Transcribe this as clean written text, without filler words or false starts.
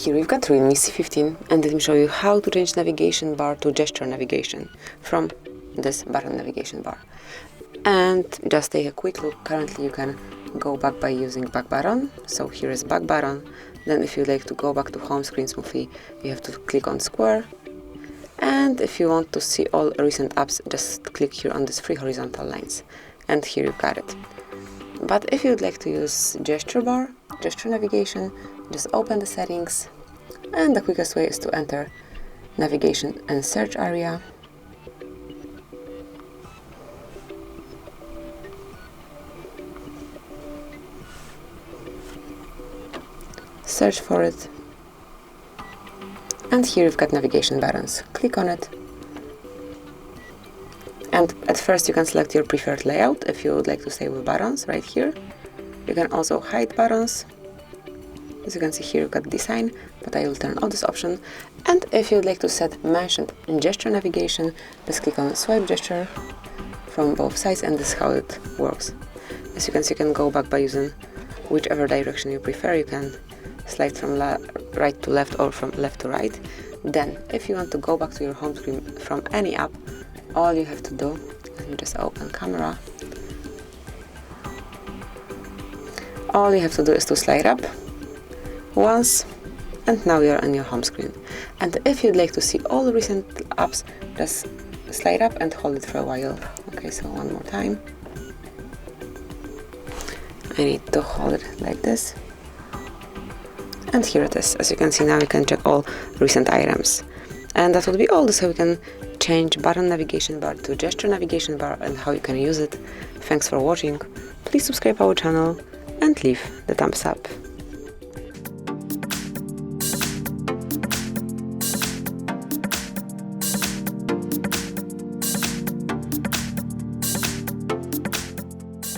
Here we've got Realme C15, and let me show you how to change navigation bar to gesture navigation from this button navigation bar. And just take a quick look. Currently you can go back by using back button. So here is back button. Then if you'd like to go back to home screen smoothly, you have to click on square. And if you want to see all recent apps, just click here on these three horizontal lines. And here you've got it. But if you'd like to use gesture bar, gesture navigation, just open the settings, and the quickest way is to enter navigation and search area. Search for it, and here you've got navigation buttons. Click on it, and at first you can select your preferred layout if you would like to stay with buttons right here. You can also hide buttons. As you can see here, you've got design, but I will turn off this option. And if you'd like to set mentioned gesture navigation, just click on swipe gesture from both sides, and this is how it works. As you can see, you can go back by using whichever direction you prefer. You can slide from right to left or from left to right. Then, if you want to go back to your home screen from any app, all you have to do, let me just open camera. All you have to do is to slide up once, and now you're on your home screen. And if you'd like to see all recent apps, just slide up and hold it for a while. Okay, so one more time. I need to hold it like this. And here it is. As you can see, now you can check all recent items. And that would be all. This is how you can change button navigation bar to gesture navigation bar and how you can use it. Thanks for watching. Please subscribe our channel and leave the thumbs up.